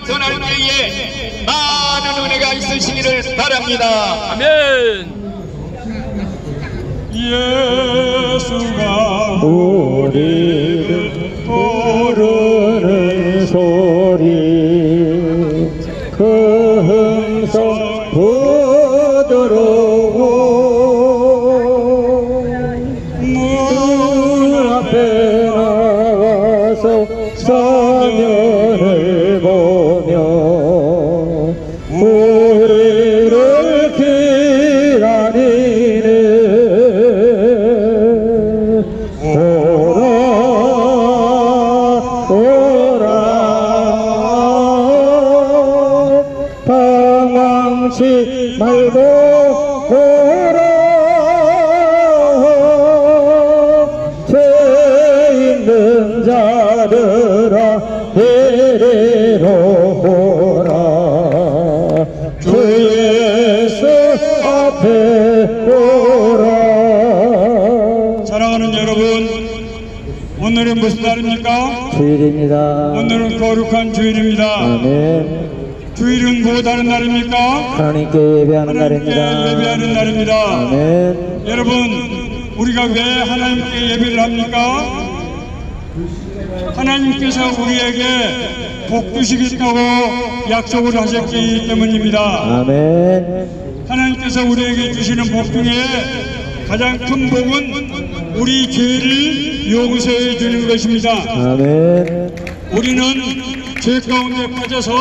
전할 때에 많은 은혜가 있으시기를 바랍니다. 아멘. 예수가 우리를 부르는 소리 그 음성 부드러워 문 앞에 나와서 사면을 보며 우리를 기다리네. 오라 오라 방황치 말고 오라 죄 있는 자들아 이리로 오라 주 예수 앞에 오라. 사랑하는 여러분, 오늘은 무슨 날입니까? 주일입니다. 오늘은 거룩한 주일입니다. 아멘. 주일은 무엇하는 날입니까? 하나님께 예배하는 하나님께 날입니다. 예배하는 날입니다. 아멘. 여러분, 우리가 왜 하나님께 예배를 합니까? 하나님께서 우리에게 복 주시겠다고 약속을 하셨기 때문입니다. 아멘. 하나님께서 우리에게 주시는 복 중에 가장 큰 복은 우리 죄를 용서해 주는 것입니다. 아멘. 우리는 죄 가운데 빠져서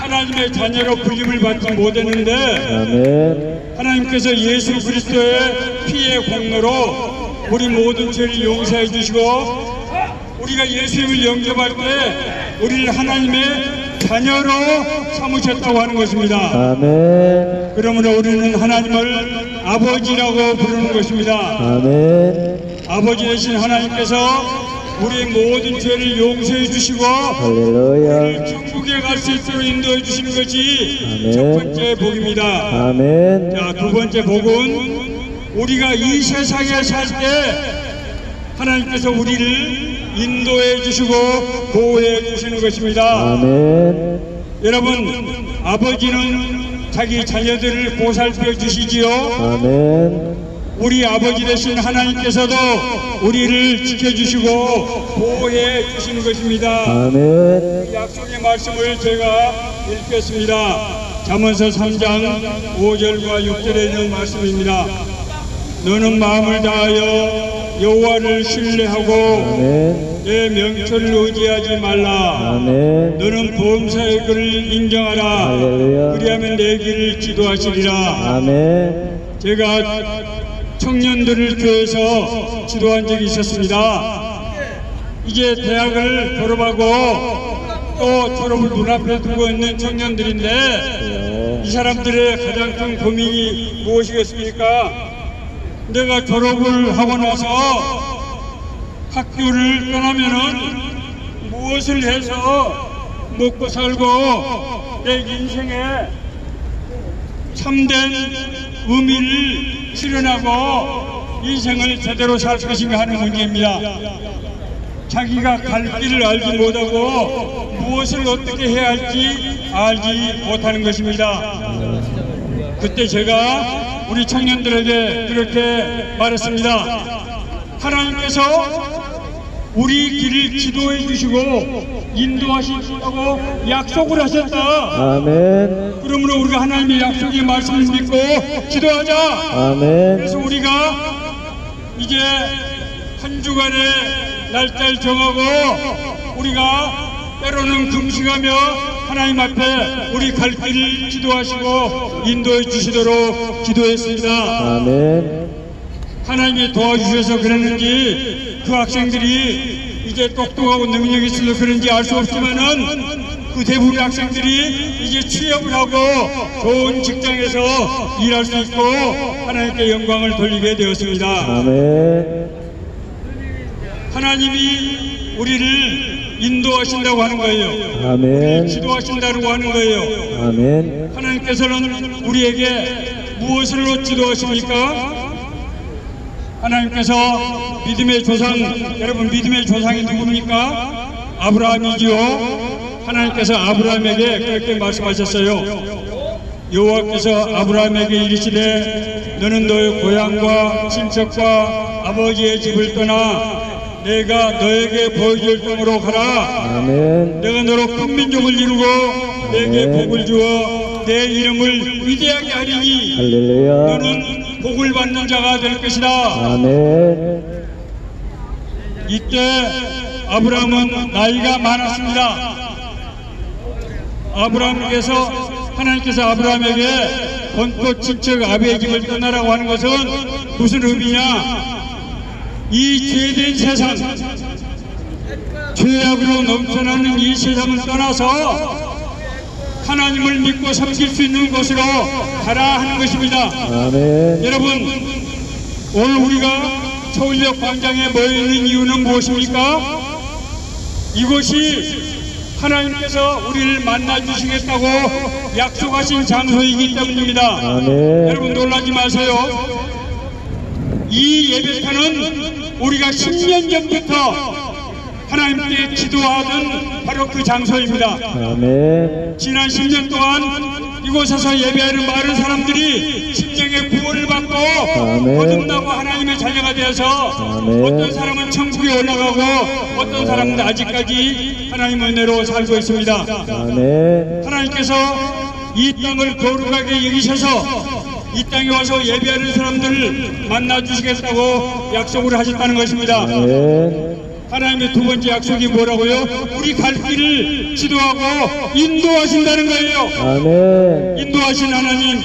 하나님의 자녀로 불림을 받지 못했는데 아멘. 하나님께서 예수 그리스도의 피의 공로로 우리 모든 죄를 용서해 주시고 우리가 예수님을 영접할 때 우리를 하나님의 자녀로 삼으셨다고 하는 것입니다. 아멘. 그러므로 우리는 하나님을 아버지라고 부르는 것입니다. 아멘. 아버지 되신 하나님께서 우리의 모든 죄를 용서해 주시고 할렐루야. 천국에 갈 수 있도록 인도해 주시는 것이 아멘. 첫 번째 복입니다. 아멘. 자, 두 번째 복은 우리가 이 세상에 살 때 하나님께서 우리를 인도해 주시고 보호해 주시는 것입니다. 아멘. 여러분, 아버지는 자기 자녀들을 보살펴 주시지요. 아멘. 우리 아버지 되신 하나님께서도 우리를 지켜주시고 보호해 주시는 것입니다. 아멘. 약속의 말씀을 제가 읽겠습니다. 잠언서 3장 5절과 6절에 있는 말씀입니다. 너는 마음을 다하여 여호와를 신뢰하고 아멘. 내 명철을 의지하지 말라. 아멘. 너는 범사의 글을 인정하라. 할렐루야. 그리하면 내 길을 지도하시리라. 아멘. 제가 청년들을 교회에서 지도한 적이 있었습니다. 이제 대학을 졸업하고 또 졸업을 눈앞에 두고 있는 청년들인데 이 사람들의 가장 큰 고민이 무엇이겠습니까? 내가 졸업을 하고 나서 학교를 떠나면은 무엇을 해서 먹고 살고 내 인생에 참된 의미를 실현하고 인생을 제대로 살 것인가 하는 문제입니다. 자기가 갈 길을 알지 못하고 무엇을 어떻게 해야 할지 알지 못하는 것입니다. 그때 제가 우리 청년들에게 그렇게 말했습니다. 하나님께서 우리 길을 지도해 주시고 인도하시겠다고 약속을 하셨다. 아멘. 그러므로 우리가 하나님의 약속의 말씀을 믿고 기도하자. 아멘. 그래서 우리가 이제 한 주간의 날짜를 정하고 우리가 때로는 금식하며 하나님 앞에 우리 갈 길을 지도하시고 인도해 주시도록 기도했습니다. 아멘. 하나님이 도와주셔서 그랬는지 그 학생들이 이제 똑똑하고 능력이 있어서 그런지 알 수 없지만은 그 대부분의 학생들이 이제 취업을 하고 좋은 직장에서 일할 수 있고 하나님께 영광을 돌리게 되었습니다. 아멘. 하나님이 우리를 인도하신다고 하는 거예요. 아멘. 우리를 지도하신다고 하는 거예요. 아멘. 하나님께서는 우리에게 무엇으로 지도하십니까? 하나님께서 믿음의 조상, 여러분 믿음의 조상이 누굽니까? 아브라함이지요. 하나님께서 아브라함에게 그렇게 말씀하셨어요. 여호와께서 아브라함에게 이르시되 너는 너의 고향과 친척과 아버지의 집을 떠나 내가 너에게 보여줄 땅으로 가라. 아멘. 내가 너로 큰 민족을 이루고 내게 복을 주어 내 이름을 위대하게 하리니 할렐루야. 너는 복을 받는 자가 될 것이다. 아멘. 이때 아브라함은 나이가 많았습니다. 하나님께서 아브라함에게 본토 친척 아비의 집을 떠나라고 하는 것은 무슨 의미냐? 이 죄된 세상, 죄악으로 넘쳐나는 이 세상을 떠나서 하나님을 믿고 섬길 수 있는 곳으로 가라 하는 것입니다. 아멘. 여러분, 오늘 우리가 서울역 광장에 모여있는 이유는 무엇입니까? 이곳이 하나님께서 우리를 만나주시겠다고 약속하신 장소이기 때문입니다. 아멘. 여러분 놀라지 마세요. 이 예배터는 우리가 10년 전부터 하나님께 기도하던 바로 그 장소입니다. 아멘. 지난 10년 동안 이곳에서 예배하는 많은 사람들이 심령의 구원을 받고 아멘. 거듭나고 하나님의 자녀가 되어서 아멘. 어떤 사람은 천국에 올라가고 어떤 사람은 아직까지 하나님 은혜로 살고 있습니다. 아멘. 하나님께서 이 땅을 거룩하게 여기셔서 이 땅에 와서 예배하는 사람들을 만나주시겠다고 약속을 하셨다는 것입니다. 아멘. 하나님의 두 번째 약속이 뭐라고요? 우리 갈 길을 지도하고 인도하신다는 거예요. 아멘. 인도하신 하나님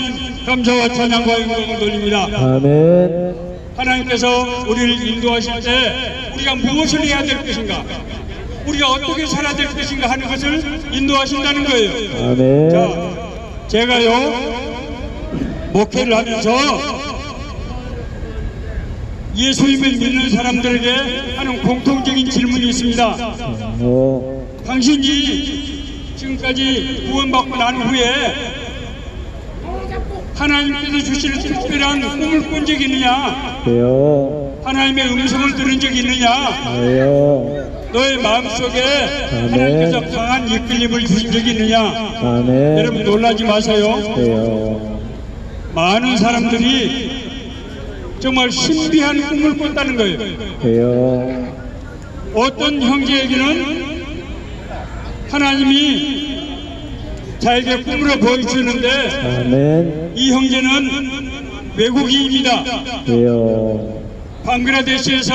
감사와 찬양과 영광을 돌립니다. 아멘. 하나님께서 우리를 인도하실 때 우리가 무엇을 해야 될 것인가, 우리가 어떻게 살아야 될 것인가 하는 것을 인도하신다는 거예요. 아멘. 자, 제가요 목회를 하면서 예수님을 믿는 사람들에게 하는 공통적인 질문이 있습니다. 당신이 지금까지 구원받고 난 후에 하나님께서 주시는 특별한 꿈을 꾼 적이 있느냐? 그래요. 하나님의 음성을 들은 적이 있느냐? 그래요. 너의 마음속에 하나님께서 강한 이끌림을 주신 적이 있느냐? 아멘. 여러분 놀라지 마세요. 그래요. 많은 사람들이 정말 신비한 꿈을 꿨다는 거예요. 그래요. 어떤 형제에게는 하나님이 자에게 꿈으로 보여주는데 아멘. 이 형제는 외국인입니다. 그래요. 방글라데시에서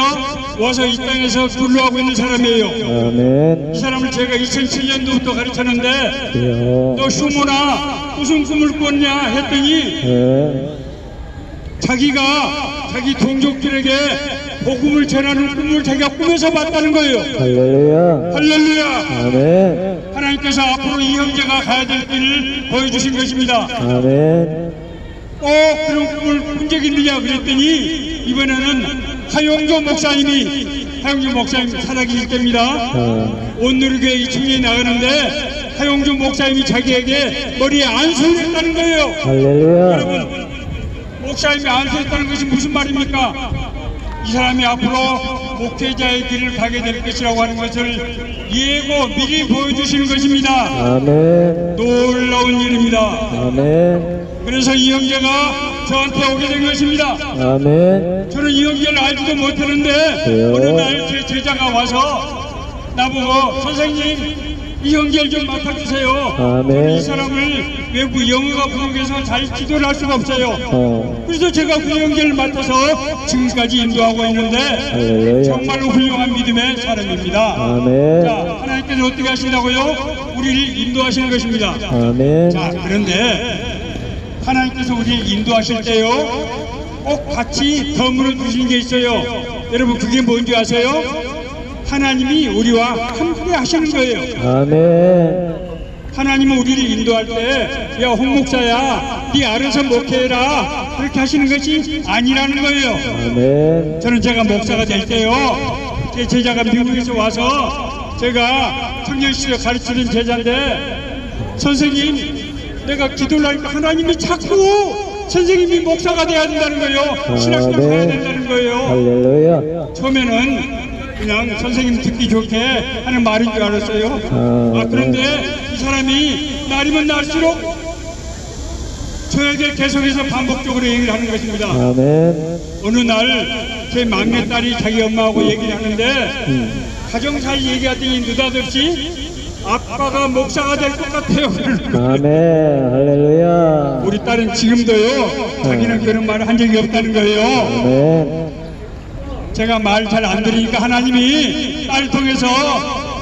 와서 이 땅에서 근로하고 있는 사람이에요. 아멘. 이 사람을 제가 2007년도부터 가르쳤는데 그래요. 너 슈모나 무슨 꿈을 꿨냐 했더니 네. 자기 동족들에게 복음을 전하는 꿈을 자기가 꿈에서 봤다는 거예요. 할렐루야. 할렐루야. 아멘. 하나님께서 앞으로 이 형제가 가야 될 길을 보여주신 것입니다. 아멘. 그런 꿈을 꾼 적이 있느냐 그랬더니 이번에는 하용조 목사님이 살아계실 때입니다. 온누리교회 이 청년이 나가는데 하용조 목사님이 자기에게 머리에 안수를 했다는 거예요. 할렐루야. 여러분, 목사님이 안수했다는 것이 무슨 말입니까? 이 사람이 앞으로 목회자의 길을 가게 될 것이라고 하는 것을 예고 미리 보여주시는 것입니다. 아멘. 놀라운 일입니다. 아멘. 그래서 이 형제가 저한테 오게 된 것입니다. 아멘. 저는 이 형제를 알지도 못했는데 어느 날 제 제자가 와서 나보고 선생님 이 형제를 좀 맡아주세요. 아멘. 이 사람을 외국 영어가 부족해서 잘 기도를 할 수가 없어요. 그래서 제가 그 형제를 맡아서 지금까지 인도하고 있는데 할렐루야. 정말로 훌륭한 믿음의 사람입니다. 아멘. 자, 하나님께서 어떻게 하신다고요? 우리를 인도하시는 것입니다. 아멘. 자, 그런데 하나님께서 우리를 인도하실 때요 꼭 같이 더불어 주시는 게 있어요. 여러분 그게 뭔지 아세요? 하나님이 우리와 함께 하시는 거예요. 아멘. 하나님은 우리를 인도할 때 야 홍목사야 네 알아서 목회해라 그렇게 하시는 것이 아니라는 거예요. 아멘. 저는 제가 목사가 될 때요 제 제자가 미국에서 와서 제가 청년 시절 가르치는 제자인데 선생님 내가 기도를 하니까 하나님이 자꾸 선생님이 목사가 돼야 된다는 거예요. 신학교 가야 된다는 거예요. 할렐루야. 처음에는 그냥 선생님 듣기 좋게 하는 말인 줄 알았어요. 그런데 이 사람이 날이면 날수록 저에게 계속해서 반복적으로 얘기를 하는 것입니다. 아멘. 어느 날 제 막내딸이 자기 엄마하고 얘기를 하는데 가정사를 얘기하더니 느닷없이 아빠가 목사가 될 것 같아요. 아멘. 할렐루야. 우리 딸은 지금도요 자기는 그런 말을 한 적이 없다는 거예요. 아멘. 제가 말 잘 안 들으니까 하나님이 딸 통해서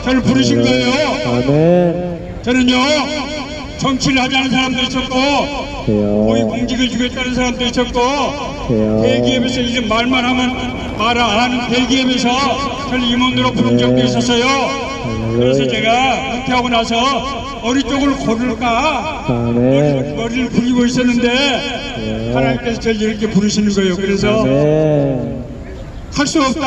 저를 부르신 거예요. 아멘. 저는요 정치를 하자는 사람도 있었고 고위 공직을 주겠다는 사람도 있었고 대기업에서 이제 말만 하면 말 안 하는 대기업에서 저를 임원으로 부른 적도 있었어요. 그래서 제가 은퇴하고 나서 어느 쪽을 고를까 머리를 굴리고 있었는데 하나님께서 저를 이렇게 부르시는 거예요. 그래서 할 수 없다.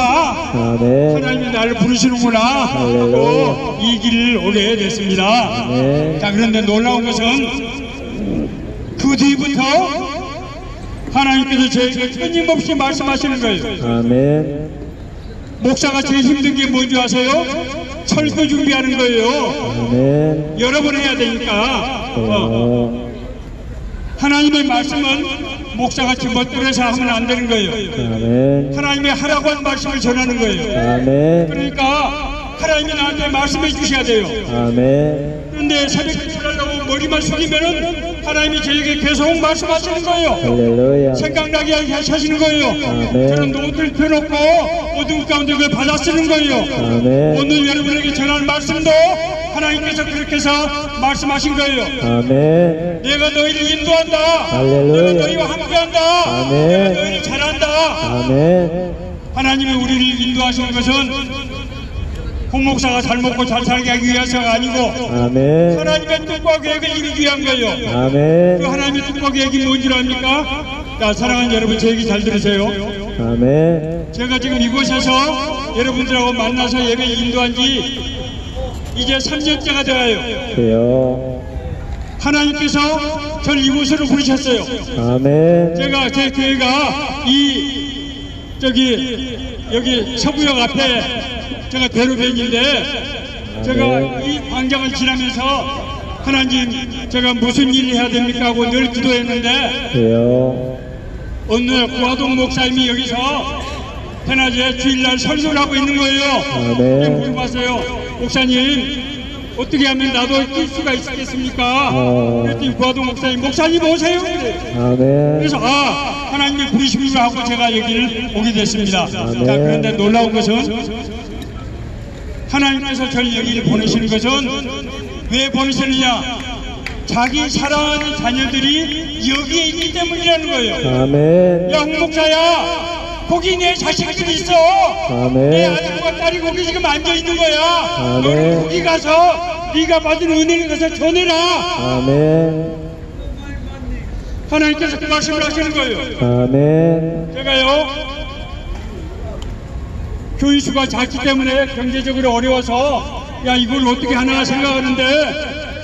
하나님이 나를 부르시는구나 하고 이 길을 오게 됐습니다. 자, 그런데 놀라운 것은 그 뒤부터 하나님께서 저에게 끊임없이 말씀하시는 거예요. 아멘. 목사가 제일 힘든 게 뭔지 아세요? 철거 준비하는 거예요. 아멘. 여러 번 해야 되니까. 하나님의 말씀은 목사같이 멋들어서 하면 안 되는 거예요. 아멘. 하나님의 하라고 한 말씀을 전하는 거예요. 아멘. 그러니까 하나님이 나한테 말씀해 주셔야 돼요. 아멘. 그런데 새벽에 일어나고 머리만 숙이면은 하나님이 저에게 계속 말씀하시는 거예요. 할렐루야. 생각나게 하시는 거예요. 아멘. 저는 노트를 펴놓고 어둠 가운데 그걸 받아 쓰는 거예요. 아멘. 오늘 여러분에게 전하는 말씀도 하나님께서 그렇게 해서 말씀하신 거예요. 아멘. 내가 너희를 인도한다. 할렐루야. 내가 너희와 함께한다. 아멘. 내가 너희를 잘한다. 아멘. 하나님이 우리를 인도하시는 것은 공목사가 잘 먹고 잘 살게 하기 위해서가 아니고 아멘. 하나님의 뜻과 계획을 이루기 위한 거예요. 아멘. 그 하나님의 뜻과 계획이 뭔지 압니까? 자, 사랑하는 여러분, 제 얘기 잘 들으세요. 아멘. 제가 지금 이곳에서 여러분들하고 만나서 예배 인도한 지 이제 3년째가 되어요. 주여. 하나님께서 저를 이곳으로 부르셨어요. 아멘. 제가 제 교회가 여기 서구역 앞에 제가 대로변인데 제가 이 광장을 지나면서 하나님 제가 무슨 일을 해야 됩니까 하고 늘 기도했는데 주여. 어느 날 구화동 목사님이 여기서 대낮에 주일날 설교를 하고 있는 거예요. 아멘. 물어봤어요. 목사님 어떻게 하면 나도 뛸 수가 있겠습니까? 그랬더니 구화동 목사님 오세요. 아멘. 그래서 하나님이 부르시구나 하고 제가 여기를 오게 됐습니다. 아멘. 자, 그런데 놀라운 것은 하나님께서 저를 여기를 보내시는 것은 왜 보내시느냐? 자기 사랑하는 자녀들이 여기에 있기 때문이라는 거예요. 아멘. 야, 홍 목사야, 거기 내 자식들이 있어. 아멘. 내 아들과 딸이 거기 지금 앉아 있는 거야. 아멘. 너는 거기 가서 네가 받은 은혜를 가서 전해라. 아멘. 하나님께서 그 말씀을 하시는 거예요. 아멘. 제가요 교인수가 작기 때문에 경제적으로 어려워서 야, 이걸 어떻게 하나 생각하는데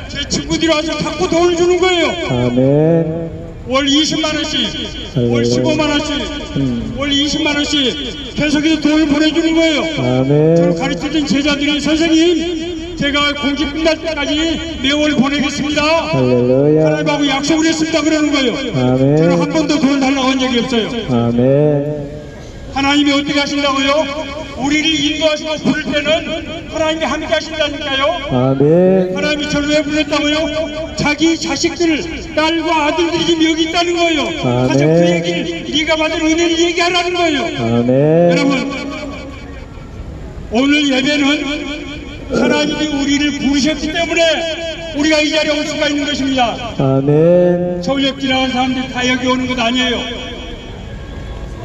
제 친구들이 와서 자꾸 돈을 주는 거예요. 아멘. 월 20만원씩, 월 15만원씩, 월 20만원씩 계속해서 돈을 보내주는 거예요. 아멘. 저를 가르치던 제자들이 선생님 제가 공직 끝날 때까지 매월 보내겠습니다. 할렐루야. 하나님하고 약속을 했습니다. 그러는 거예요. 아멘. 저는 한 번도 돈 달라고 한 적이 없어요. 아멘. 하나님이 어떻게 하신다고요? 우리를 인도하시고 부를 때는 하나님이 함께 하신다니까요. 아멘. 하나님이 저를 왜 불렀다고요? 자기 자식들, 딸과 아들들이 지금 여기 있다는 거예요. 아멘. 가서 그 얘기를 네가 받은 은혜를 얘기하라는 거예요. 아멘. 여러분, 오늘 예배는 하나님이 우리를 부르셨기 때문에 우리가 이 자리에 올 수가 있는 것입니다. 아멘. 서울역 지나간 사람들이 다 여기 오는 것 아니에요.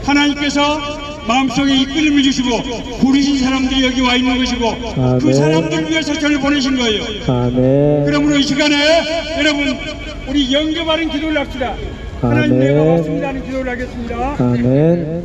하나님께서 마음속에 이끌림을 주시고 부르신 사람들이 여기 와 있는 것이고 아멘. 그 사람들을 위해서 저를 보내신 거예요. 아멘. 그러므로 이 시간에 여러분 우리 영접하는 기도를 합시다. 하나님 아멘. 내가 왔습니다 하는 기도를 하겠습니다. 아멘.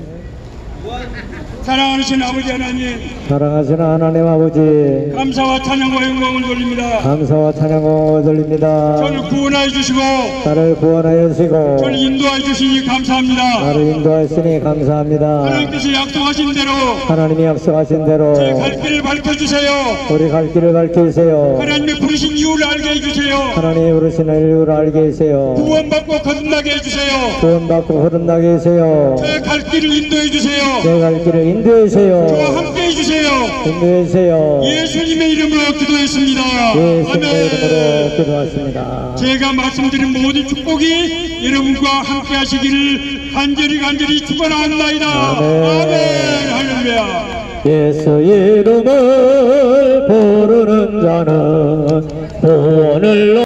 사랑하신 아버지 하나님, 사랑하시는 하나님 아버지, 감사와 찬양과 영광을 돌립니다. 감사와 찬양을 돌립니다. 저를 구원하여 주시고 나를 구원하여 주시고 저를 인도하여 주시니 감사합니다. 나를 인도하시니 감사합니다. 하나님께서 약속하신 대로 하나님이 약속하신 대로 제 갈 길을 밝혀주세요. 우리 갈 길을 밝혀주세요. 하나님의 부르신 이유를 알게 해주세요. 하나님이 부르시는 이유를 알게 해주세요. 구원받고 거듭나게 해주세요. 구원받고 거듭나게 해주세요. 제 갈 길을 인도해 주세요. 내 갈 길을 인도해 주세요. 저와 함께 해주세요. 인도해 주세요. 예수님의 이름으로 기도했습니다. 예수님의 이름으로 아멘. 기도하십니다. 제가 말씀드린 모든 축복이 여러분과 함께 하시기를 간절히 축원하옵나이다. 아멘. 할렐루야. 예수 이름을 부르는 자는 구원을